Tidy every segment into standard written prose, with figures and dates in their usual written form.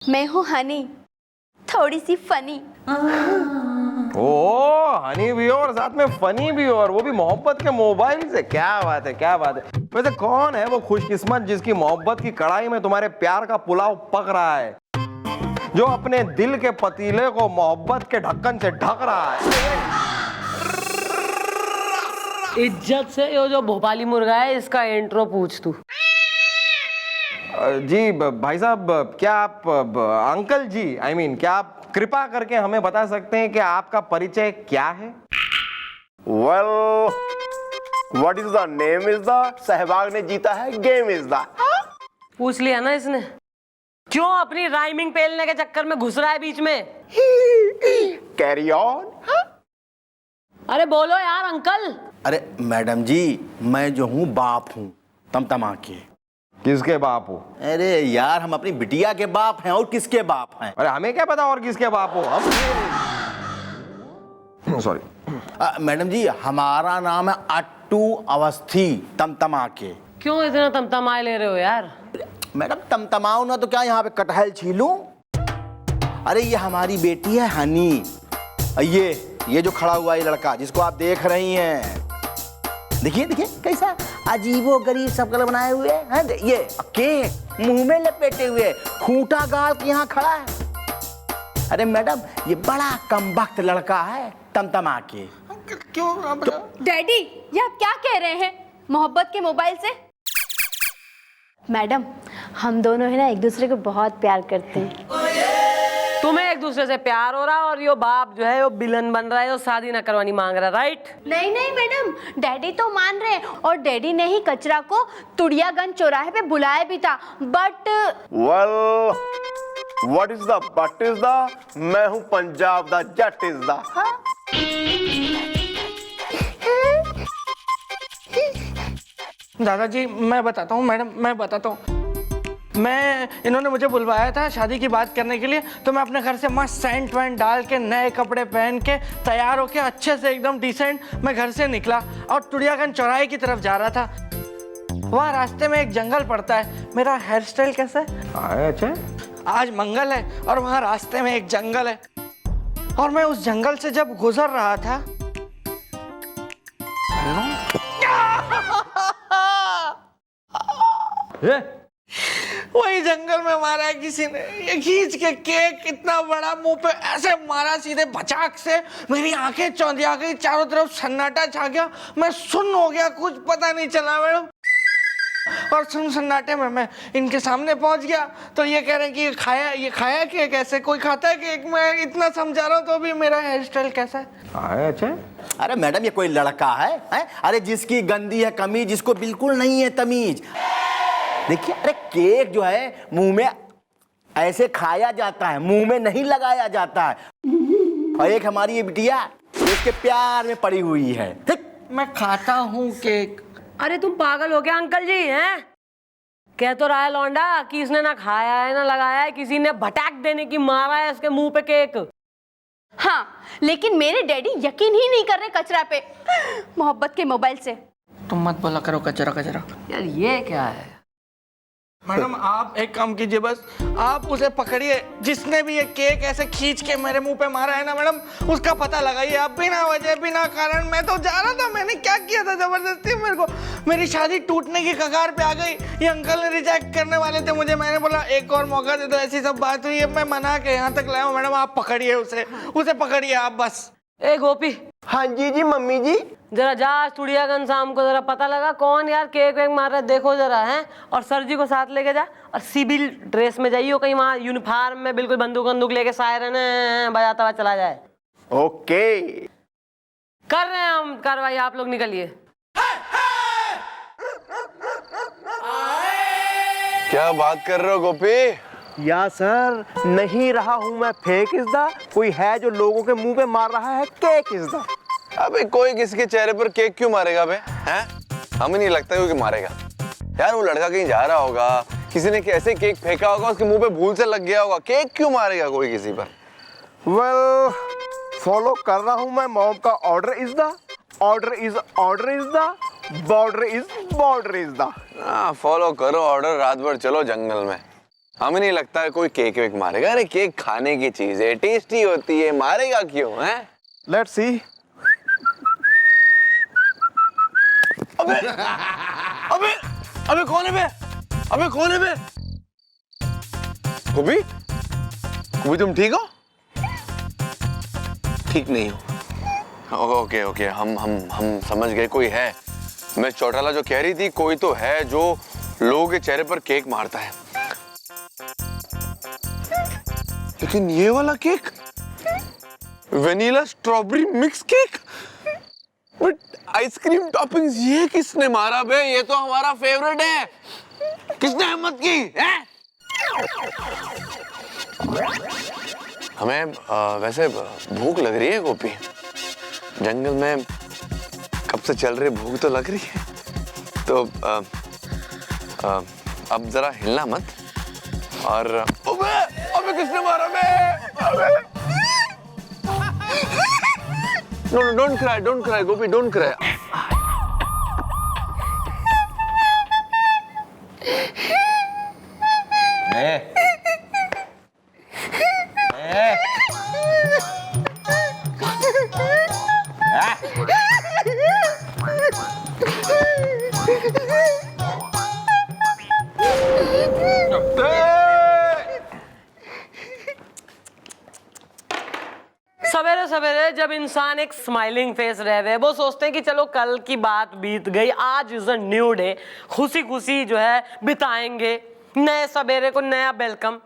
मैं हूँ हनी, थोड़ी सी फनी। ओ हनी भी हो और साथ में फनी भी हो, और वो भी मोहब्बत के मोबाइल से। क्या बात है, क्या बात है। वैसे कौन है वो खुशकिस्मत जिसकी मोहब्बत की कढ़ाई में तुम्हारे प्यार का पुलाव पक रहा है, जो अपने दिल के पतीले को मोहब्बत के ढक्कन से ढक रहा है। इज्जत से ये जो भोपाली मुर्गा है इसका इंट्रो पूछ तू। जी भाई साहब, क्या आप अंकल जी क्या आप कृपा करके हमें बता सकते हैं कि आपका परिचय क्या है? Well, what is the name is the Sehwag ने जीता है, गेम इज द। पूछ लिया ना इसने, क्यों अपनी राइमिंग पेलने के चक्कर में घुस रहा है बीच में? Carry on. अरे बोलो यार अंकल। अरे मैडम जी, मैं जो हूँ बाप हूँ तमतमा के। किसके बाप हो? अरे यार, हम अपनी बिटिया के बाप हैं, और किसके बाप हैं? अरे हमें क्या पता और किसके बाप हो हम। सॉरी मैडम जी, हमारा नाम है अट्टू अवस्थी तमतमा के। क्यों इतना तमतमाए ले रहे हो यार? मैडम तमतमाओ ना तो क्या यहाँ पे कटहल छीलूं? अरे ये हमारी बेटी है हनी। ये जो खड़ा हुआ ये लड़का जिसको आप देख रही हैं, देखिए देखिए कैसा अजीबो गरीब शक्ल बनाए हुए हैं। ये केक मुंह में लपेटे हुए, खूंटा गाल के यहाँ खड़ा है। अरे मैडम, ये बड़ा कमबख्त लड़का है तमतमा के। क्यों डैडी, ये आप क्या कह रहे हैं मोहब्बत के मोबाइल से? मैडम, हम दोनों है ना एक दूसरे को बहुत प्यार करते हैं। तुम्हें एक दूसरे से प्यार हो रहा है और यो बाप जो है वो विलन बन रहा है, वो शादी ना करवानी मांग रहा है, राइट? नहीं नहीं मैडम, डैडी तो मान रहे हैं, और डैडी ने ही कचरा को तुड़ियागंज चौराहे पे बुलाया भी था, but Well, what is the but is the? मैं हूँ पंजाब दा जट इज द। दादाजी मैं बताता हूँ, मैडम मैं बताता हूँ। इन्होंने मुझे बुलवाया था शादी की बात करने के लिए, तो मैं अपने घर से मस्त सेंट वेंट डाल के, नए कपड़े पहन के, तैयार होके अच्छे से एकदम डिसेंट मैं घर से निकला और तुड़ियागंज चौराहे की तरफ जा रहा था। वहाँ रास्ते में एक जंगल पड़ता है। मेरा हेयर स्टाइल कैसा है? अच्छा, आज मंगल है और वहाँ रास्ते में एक जंगल है, और मैं उस जंगल से जब गुजर रहा था वही जंगल में मारा है किसी ने। ये खींच के केक इतना बड़ा मुंह पे ऐसे मारा सीधे भचाक से, मेरी आंखें चौंधिया गई, चारों तरफ सन्नाटा छा गया, मैं सुन्न हो गया, कुछ पता नहीं चला मैडम। और सन्नाटे में मैं इनके सामने पहुंच गया तो ये कह रहे हैं कि ये खाया केक? ऐसे कोई खाता है केक? मैं इतना समझा रहा हूँ तो भी मेरा हेयर स्टाइल कैसा है? अच्छा। अरे मैडम, ये कोई लड़का है? अरे जिसकी गंदी है कमीज, जिसको बिल्कुल नहीं है तमीज। देखिए, अरे केक जो है मुंह में ऐसे खाया जाता है, मुंह में नहीं लगाया जाता है। और एक हमारी ये बिटिया इसके प्यार में पड़ी हुई है। मैं खाता हूँ केक। अरे तुम पागल हो गया अंकल जी हैं? कह तो रहा है लौंडा कि इसने ना खाया है ना लगाया है, किसी ने भटाक देने की मारा है इसके मुंह पे केक। हाँ, लेकिन मेरे डैडी यकीन ही नहीं कर रहे कचरा पे, मोहब्बत के मोबाइल से। तुम मत बोला करो कचरा कचरा। यार ये क्या है? मैडम आप एक काम कीजिए, बस आप उसे पकड़िए जिसने भी ये केक ऐसे खींच के मेरे मुंह पे मारा है ना मैडम, उसका पता लगाइए आप। बिना वजह बिना कारण मैं तो जा रहा था, मैंने क्या किया था जबरदस्ती? मेरी शादी टूटने की कगार पे आ गई। ये अंकल ने रिजेक्ट करने वाले थे मुझे, मैंने बोला एक और मौका दे दो, ऐसी सब बात हुई है, मैं मना के यहाँ तक लाया हूँ। मैडम आप पकड़िए उसे पकड़िए आप बस। ए गोपी, हाँ जी मम्मी जी। जरा जा तुड़ियागंज शाम को, जरा पता लगा कौन यार केक वेक मार रहा है, देखो जरा है। और सर जी को साथ लेके जा, और सिविल ड्रेस में जाइए, कहीं वहाँ यूनिफॉर्म में बिल्कुल बंदूक लेके सायरन बजाता हुआ चला जाए। ओके, कर रहे हैं हम कार्रवाई, आप लोग निकलिए। क्या बात कर रहे हो गोपी? या सर, नहीं रहा हूँ मैं फेक इज द, कोई है जो लोगों के मुंह पे मार रहा है केक इज द। अबे कोई किसी के चेहरे पर केक क्यों मारेगा बे? हैं? हमें नहीं लगता कि मारेगा यार। वो लड़का कहीं जा रहा होगा, किसी ने कैसे केक फेंका होगा, उसके मुंह पे भूल से लग गया होगा। केक क्यों मारेगा कोई किसी पर? वेल, फॉलो कर रहा हूँ मैं मॉम का order is the, order is the, border is the. Follow करो ऑर्डर, रात भर चलो जंगल में। हमें नहीं लगता है कोई केक वेक मारेगा। अरे केक खाने की चीज है, टेस्टी होती है, मारेगा क्यों है? Let's see. अबे अबे अबे कौन है बे? अबे कौन है बे? गोपी, गोपी तुम ठीक हो? ठीक नहीं हो? ओके ओके, हम समझ गए, कोई है। मैं चौटाला जो कह रही थी, कोई तो है जो लोगों के चेहरे पर केक मारता है। लेकिन ये वाला cake, vanilla strawberry mix cake, but ice cream toppings, ये किसने मारा बे? ये तो हमारा फेवरेट है। किसने हिम्मत की है? हमें वैसे भूख लग रही है गोपी। जंगल में कब से चल रही भूख तो लग रही है। तो अब जरा हिलना मत। और अबे अबे किसने मारा बे? अबे no don't cry Gopi, don't cry. सवेरे सवेरे जब इंसान एक स्माइलिंग फेस रहे, वो सोचते हैं कि चलो कल की बात बीत गई, आज इज अ न्यू डे, खुशी खुशी जो है बिताएंगे, नए सवेरे को नया वेलकम।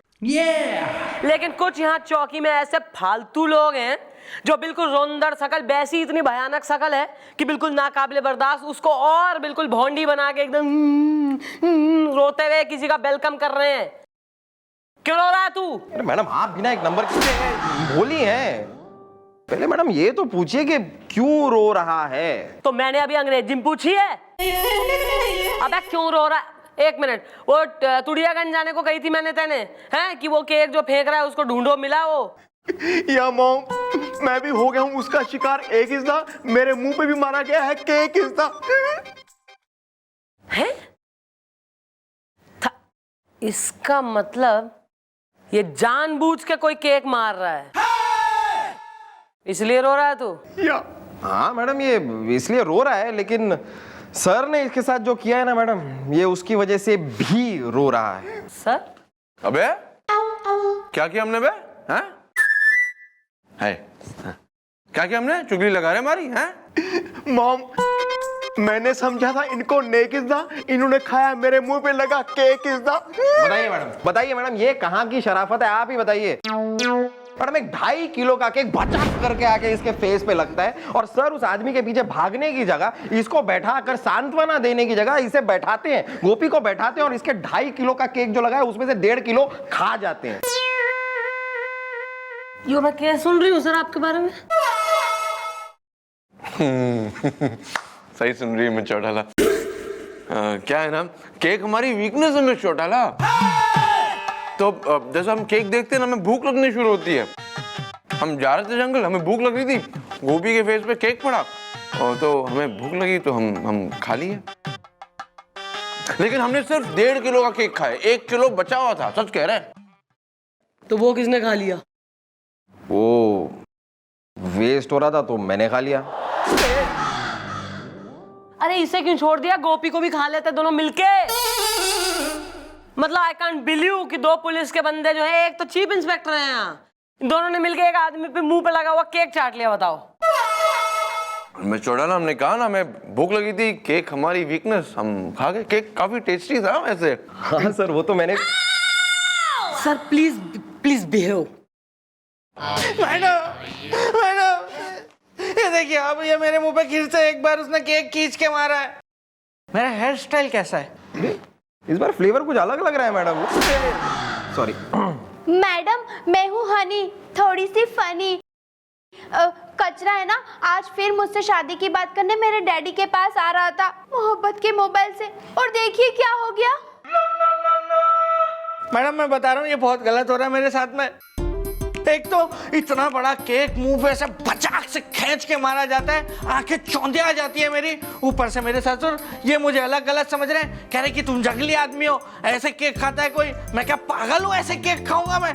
लेकिन कुछ यहाँ चौकी में ऐसे फालतू लोग हैं जो बिल्कुल रोंदड़ शकल, वैसी इतनी भयानक शकल है कि बिल्कुल नाकाबिले बर्दाश्त, उसको और बिल्कुल भोंडी बना के एकदम रोते हुए किसी का वेलकम कर रहे हैं। क्यों रो रहा है तू? अरे मैडम, आप बिना एक नंबर की भोली हैं। पहले मैडम ये तो पूछिए कि क्यों रो रहा है। तो मैंने अभी अंग्रेजी में पूछी है। अबे क्यों रो रहा है? एक मिनट, वो तुड़ियागंज जाने को कही थी मैंने तेने, हैं कि वो केक जो फेंक रहा है उसको ढूंढो, मिला वो? या मॉम, मैं भी हो गया हूँ उसका शिकार। एक हिस्सा मेरे मुंह पे भी मारा गया है, केक हिस्सा है। इसका मतलब ये जानबूझ के कोई केक मार रहा है, इसलिए रो रहा है तू? या हाँ मैडम, ये इसलिए रो रहा है, लेकिन सर ने इसके साथ जो किया है ना मैडम, ये उसकी वजह से भी रो रहा है। सर? अबे क्या किया हमने बे? हैं? है क्या किया हमने? चुगली लगा रहे हमारी? हैं? मॉम, मैंने समझा था इनको नेक हिस्सा, इन्होंने खाया, मेरे मुंह पे लगा केक हिस्सा। बताइए मैडम, बताइए मैडम, ये कहाँ की शराफत है? आप ही बताइए। मैडम, एक 2.5 किलो का केक भचाक करके आके इसके फेस पे लगता है, और सर उस आदमी के पीछे भागने की जगह, इसको बैठा कर सांत्वना देने की जगह इसे बैठाते हैं, गोपी को बैठाते हैं, और इसके 2.5 किलो का केक जो लगा है उसमें से 1.5 किलो खा जाते हैं। यो मैं क्या सुन रही हूँ सर आपके बारे में? सही सुन रही है मैं चौटाला। क्या है ना, केक हमारी वीकनेस है मैं चौटाला। तो जैसे हम केक देखते हैं ना, हमें भूख लगनी शुरू होती है। हम जा रहे थे जंगल, हमें भूख लग रही थी, गोपी के फेस पे केक पड़ा, और तो हमें भूख लगी तो हम खा लिए। लेकिन हमने सिर्फ 1.5 किलो का केक खाया, 1 किलो बचा हुआ था, सच कह रहे हैं। तो वो किसने खा लिया? वो वेस्ट हो रहा था तो मैंने खा लिया। अरे इसे क्यों छोड़ दिया? गोपी को भी खा लेते दोनों मिलके। मतलब आई कांट बिलीव कि 2 पुलिस के बंदे जो है, एक तो चीफ इंस्पेक्टर है यहाँ, दोनों ने मिलके एक आदमी पे मुंह पे लगा हुआ केक चाट लिया। बताओ। मैं चौटाला, हमने कहा ना हमें भूख लगी थी, केक हमारी वीकनेस, हम खा गए। केक काफी टेस्टी था वैसे। हाँ सर, वो तो मैंने। Sir please please behave. Madam, ये देखिए आप, ये मेरे मुंह पे फिर से एक बार उसने केक खींच के मारा है। मेरा हेयर स्टाइल कैसा है? इस बार फ्लेवर कुछ अलग लग रहा है मैडम। सॉरी मैडम, मैं हूँ हनी, थोड़ी सी फनी। कचरा है ना, आज फिर मुझसे शादी की बात करने मेरे डैडी के पास आ रहा था मोहब्बत के मोबाइल से, और देखिए क्या हो गया। मैडम मैं बता रहा हूँ, ये बहुत गलत हो रहा है मेरे साथ में। एक तो इतना बड़ा केक मुंह पे ऐसे बचाक से खींच के मारा जाता है, आंखें चौंधिया जाती है मेरी। ऊपर से मेरे ससुर ये मुझे अलग गलत समझ रहे हैं, कह रहे कि तुम जंगली आदमी हो, ऐसे केक खाता है कोई। मैं क्या पागल हूँ, ऐसे केक खाऊंगा मैं?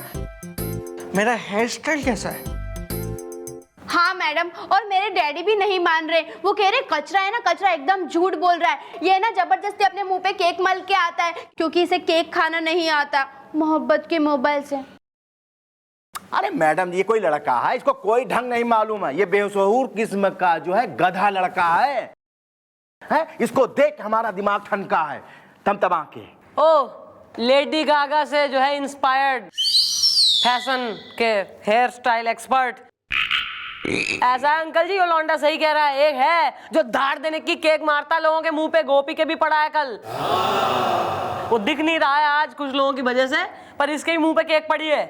मेरा हेयर स्टाइल कैसा है? हाँ मैडम, और मेरे डैडी भी नहीं मान रहे। वो कह रहे कचरा है ना, कचरा, एकदम झूठ बोल रहा है। ये ना जबरदस्ती अपने मुंह पे केक मल के आता है, क्योंकि इसे केक खाना नहीं आता, मोहब्बत के मोबाइल से। अरे मैडम, ये कोई लड़का है, इसको कोई ढंग नहीं मालूम है। ये बेशऊर किस्म का जो है गधा लड़का है। इसको देख हमारा दिमाग ठनका है, तमतमा के। ओ, लेडी गागा से जो है इंस्पायर्ड फैशन के हेयर स्टाइल एक्सपर्ट। ऐसा है अंकल जी, वो लौंडा सही कह रहा है। एक है जो धाड़ देने की केक मारता लोगों के मुंह पे, गोपी के भी पड़ा है कल। वो दिख नहीं रहा है आज कुछ लोगों की वजह से, पर इसके ही मुंह पे केक पड़ी है।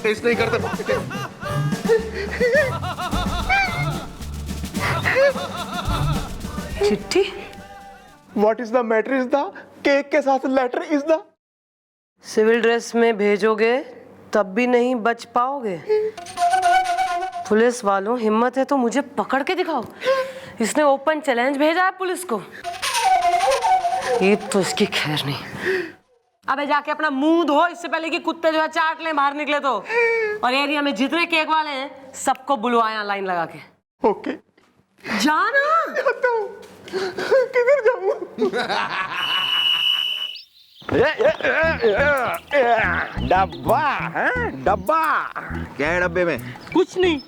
टेस्ट नहीं करते। चिट्ठी? What is the matter is the cake के साथ letter is the. Civil dress में भेजोगे तब भी नहीं बच पाओगे। पुलिस वालों, हिम्मत है तो मुझे पकड़ के दिखाओ। इसने ओपन चैलेंज भेजा है पुलिस को। ये तो इसकी खैर नहीं। अबे जाके अपना मुंह धो, इससे पहले कि कुत्ते जो है चाट लें बाहर निकले तो। और एरिया में जितने केक वाले हैं सबको बुलवाया लाइन लगा के। ओके, जाना। किधर जाऊं? डब्बा है, डब्बा। क्या है डब्बे में? कुछ नहीं।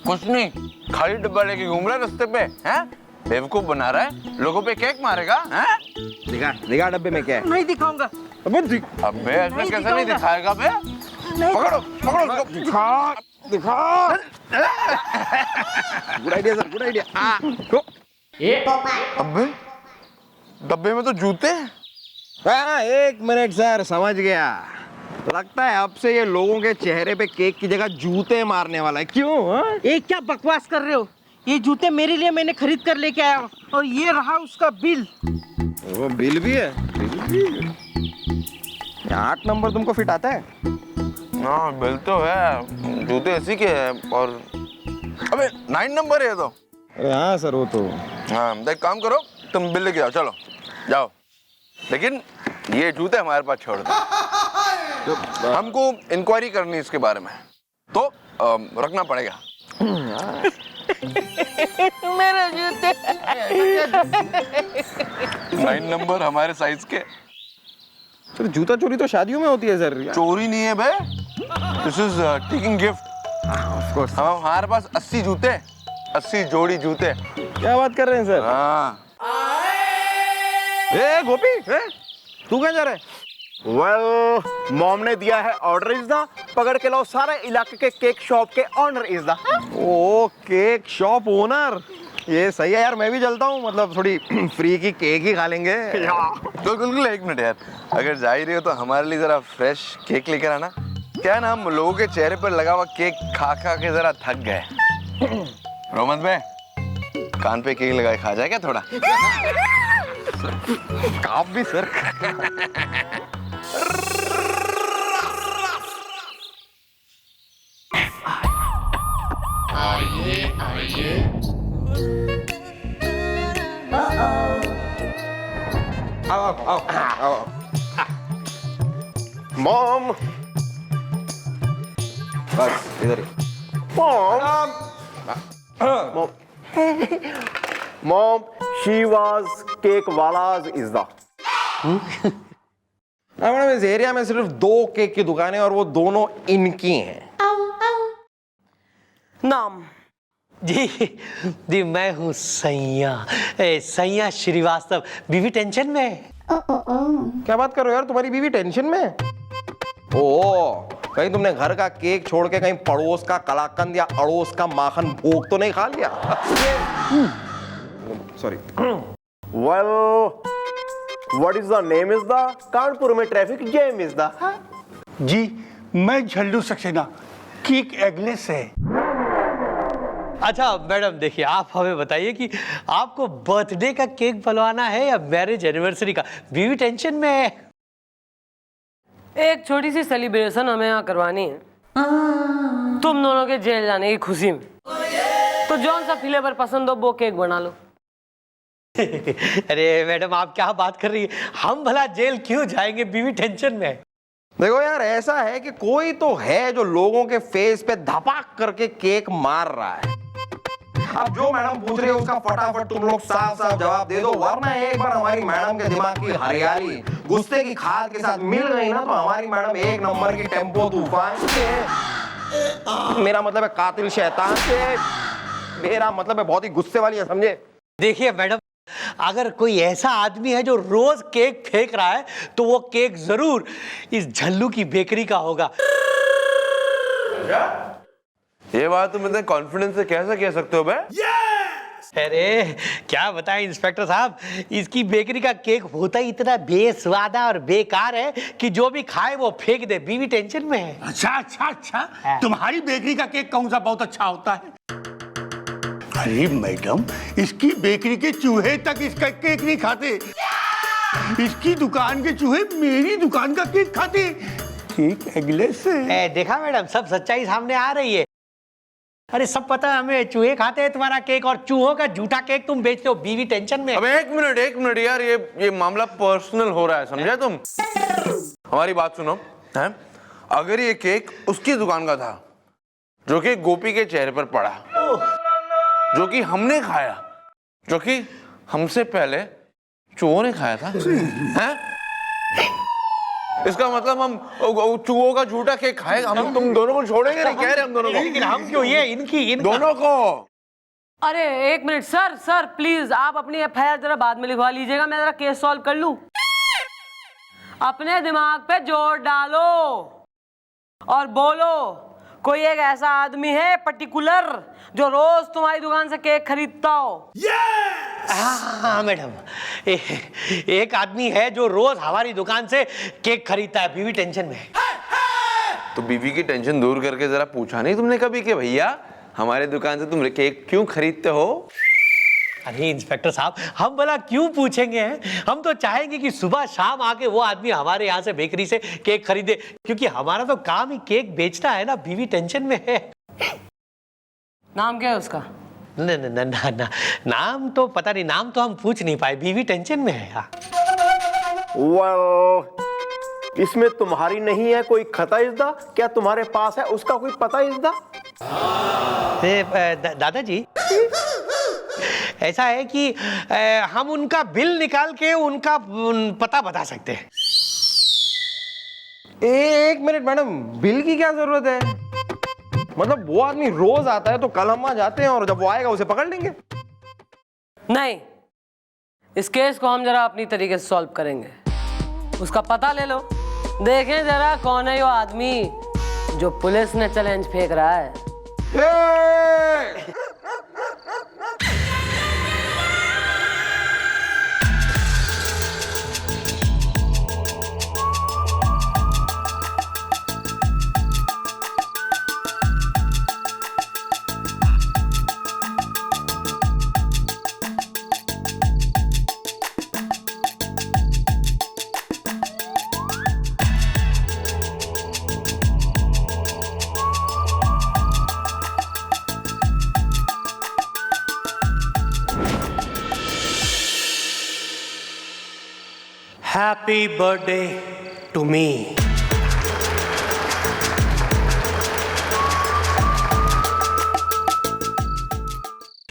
कुछ नहीं, खाली डब्बा लेके घूम रहा है रास्ते पे, हैं? बेवकूफ बना रहा है, लोगों पे केक मारेगा, हैं? दिखा दिखा डब्बे में क्या है? नहीं दिखाऊंगा। अबे ऐसे कैसे नहीं दिखाएगा बे? पकड़ो पकड़ो उसको। दिखा दिखा। Good idea sir, good idea. अबे डब्बे में तो जूते हैं। हाँ, एक मिनट सर, समझ गया। लगता है अब से ये लोगों के चेहरे पे केक की जगह जूते मारने वाला है। क्यों? हाँ? ये क्या बकवास कर रहे हो? ये जूते मेरे लिए मैंने खरीद कर लेके आया हूँ, और ये रहा उसका बिल। वो बिल भी है? बिल भी है। 8 नंबर तुमको फिट आता है? हाँ बिल तो है, जूते ऐसी के हैं। और अबे 9 नंबर है तो। अरे हाँ सर, वो तो। हाँ देख, काम करो, तुम बिल लेके आओ, चलो जाओ। लेकिन ये जूते हमारे पास छोड़ दो। हमको इंक्वायरी करनी है इसके बारे में, तो रखना पड़ेगा। मेरे जूते 9 नंबर हमारे साइज के। सर जूता चोरी तो शादियों में होती है सर। चोरी नहीं है बे, दिस इज टेकिंग गिफ्ट। हमारे पास 80 जूते, 80 जोड़ी जूते। क्या बात कर रहे हैं सर? हाँ ए गोपी, तू कहाँ जा रहा है? वेल, मॉम ने दिया है ऑर्डर इज द। पकड़ के लाओ सारे इलाके के केक शॉप के ऑनर इज द। ओ, केक शॉप ओनर, ये सही है यार। मैं भी चलता हूँ, मतलब थोड़ी फ्री की केक ही खा लेंगे। बिल्कुल, एक मिनट यार, अगर जा ही रही हो तो हमारे लिए जरा फ्रेश केक लेकर आना। क्या ना, हम लोगों के चेहरे पर लगा हुआ केक खा खा के जरा थक गए। रोमन भाई, कान पे केक लगाए खा जाए क्या थोड़ा? आप भी सर। आओ। मॉम, बस इधर ही। मॉम, शी वाज केक वालाज इज द। मैडम, इस एरिया में सिर्फ 2 केक की दुकानें, और वो दोनों इनकी हैं। नाम? जी मैं हूँ सैया श्रीवास्तव। बीवी टेंशन में। क्या बात कर रहे हो यार, तुम्हारी बीवी टेंशन में? ओ, कहीं तुमने घर का केक छोड़ के कहीं पड़ोस का कलाकंद या अड़ोस का माखन भोग तो नहीं खा लिया? Sorry. Well, what is the name is the. Kanpur में ट्रैफिक जैम इज द। जी मैं झल्लू सक्सेना, केक एगलेस है। अच्छा मैडम देखिए, आप हमें बताइए कि आपको बर्थडे का केक बनवाना है या मैरिज एनिवर्सरी का? बीवी टेंशन में है। एक छोटी सी सेलिब्रेशन हमें यहाँ करवानी है तुम दोनों के जेल जाने की खुशी में। तो जौन सा फ्लेवर पसंद हो वो केक बना लो। अरे मैडम आप क्या बात कर रही है, हम भला जेल क्यों जाएंगे, बीवी टेंशन में है। देखो यार, ऐसा है कि कोई तो है जो लोगों के फेस पे धपाक करके केक मार रहा है। अब जो मैडम पूछ रहे हो उसका फटाफट तुम लोग साफ साफ जवाब दे दो, वरना एक बार हमारी मैडम के दिमाग की हरियाली गुस्से की खाद के साथ मिल गई ना, तो हमारी मैडम एक नंबर की टेम्पो तूफान से, मेरा मतलब है कातिल शैतान से, मेरा मतलब है बहुत ही गुस्से वाली है, समझे। देखिए मैडम, अगर कोई ऐसा आदमी है जो रोज केक फेंक रहा है तो वो केक जरूर इस झल्लू की बेकरी का होगा। ये बात तुम इतने कॉन्फिडेंस से कैसे कह सकते हो बे? अरे क्या बताएं इंस्पेक्टर साहब, इसकी बेकरी का केक होता ही इतना बेस्वादा और बेकार है कि जो भी खाए वो फेंक दे। बीवी टेंशन में है। अच्छा अच्छा अच्छा, तुम्हारी बेकरी का केक कौन सा बहुत अच्छा होता है? अरे मैडम, इसकी बेकरी के चूहे तक इसका केक नहीं खाते। इसकी दुकान के चूहे मेरी दुकान का केक खाते। केक अगले से। देखा मैडम, सब सच्चाई सामने आ रही है। अरे सब पता है हमें, चूहे खाते हैं तुम्हारा केक और चूहों का झूठा केक तुम बेचते हो। बीवी टेंशन में। अब एक मिनट यार, ये मामला पर्सनल हो रहा है, समझा तुम? हमारी बात सुनो है। अगर ये केक उसकी दुकान का था जो कि गोपी के चेहरे पर पड़ा, जो कि हमने खाया, जो कि हमसे पहले चूहों ने खाया था, हैं? इसका मतलब हम चूहों का झूठा केक खाएगा? हम तुम दोनों को छोड़ेंगे नहीं, कह रहे हम दोनों को। लेकिन हम क्यों, ये इनकी दोनों को। अरे एक मिनट सर प्लीज आप अपनी एफआईआर जरा बाद में लिखवा लीजिएगा, मैं जरा केस सॉल्व कर लूं। अपने दिमाग पे जोर डालो और बोलो, कोई एक ऐसा आदमी है पर्टिकुलर जो रोज तुम्हारी दुकान से केक खरीदता हो? हाँ मैडम, एक आदमी है जो रोज हमारी दुकान से केक खरीदता है। बीवी टेंशन में है। तो बीवी की टेंशन दूर करके जरा पूछा नहीं तुमने कभी कि भैया हमारे दुकान से तुम केक क्यों खरीदते हो? अरे इंस्पेक्टर साहब, हम भला क्यों पूछेंगे हैं? हम तो चाहेंगे कि सुबह शाम आके वो आदमी हमारे यहाँ से बेकरी से केक खरीदे, क्योंकि हमारा तो काम ही केक बेचना है ना। बीवी टेंशन में है। नाम क्या है उसका? न, नाम तो पता नहीं, नाम तो हम पूछ नहीं पाए। बीवी टेंशन में है। इसमें तुम्हारी नहीं है कोई खता इज़्दा? क्या तुम्हारे पास है उसका कोई पता इज़्दा? दादाजी, ऐसा है कि हम उनका बिल निकाल के उनका पता बता सकते हैं। एक मिनट मैडम, बिल की क्या जरूरत है? मतलब वो आदमी रोज आता है तो कल हम वहां जाते हैं और जब वो आएगा उसे पकड़ लेंगे। नहीं, इस केस को हम जरा अपनी तरीके से सॉल्व करेंगे। उसका पता ले लो, देखें जरा कौन है वो आदमी जो पुलिस ने चैलेंज फेंक रहा है। Happy birthday to me.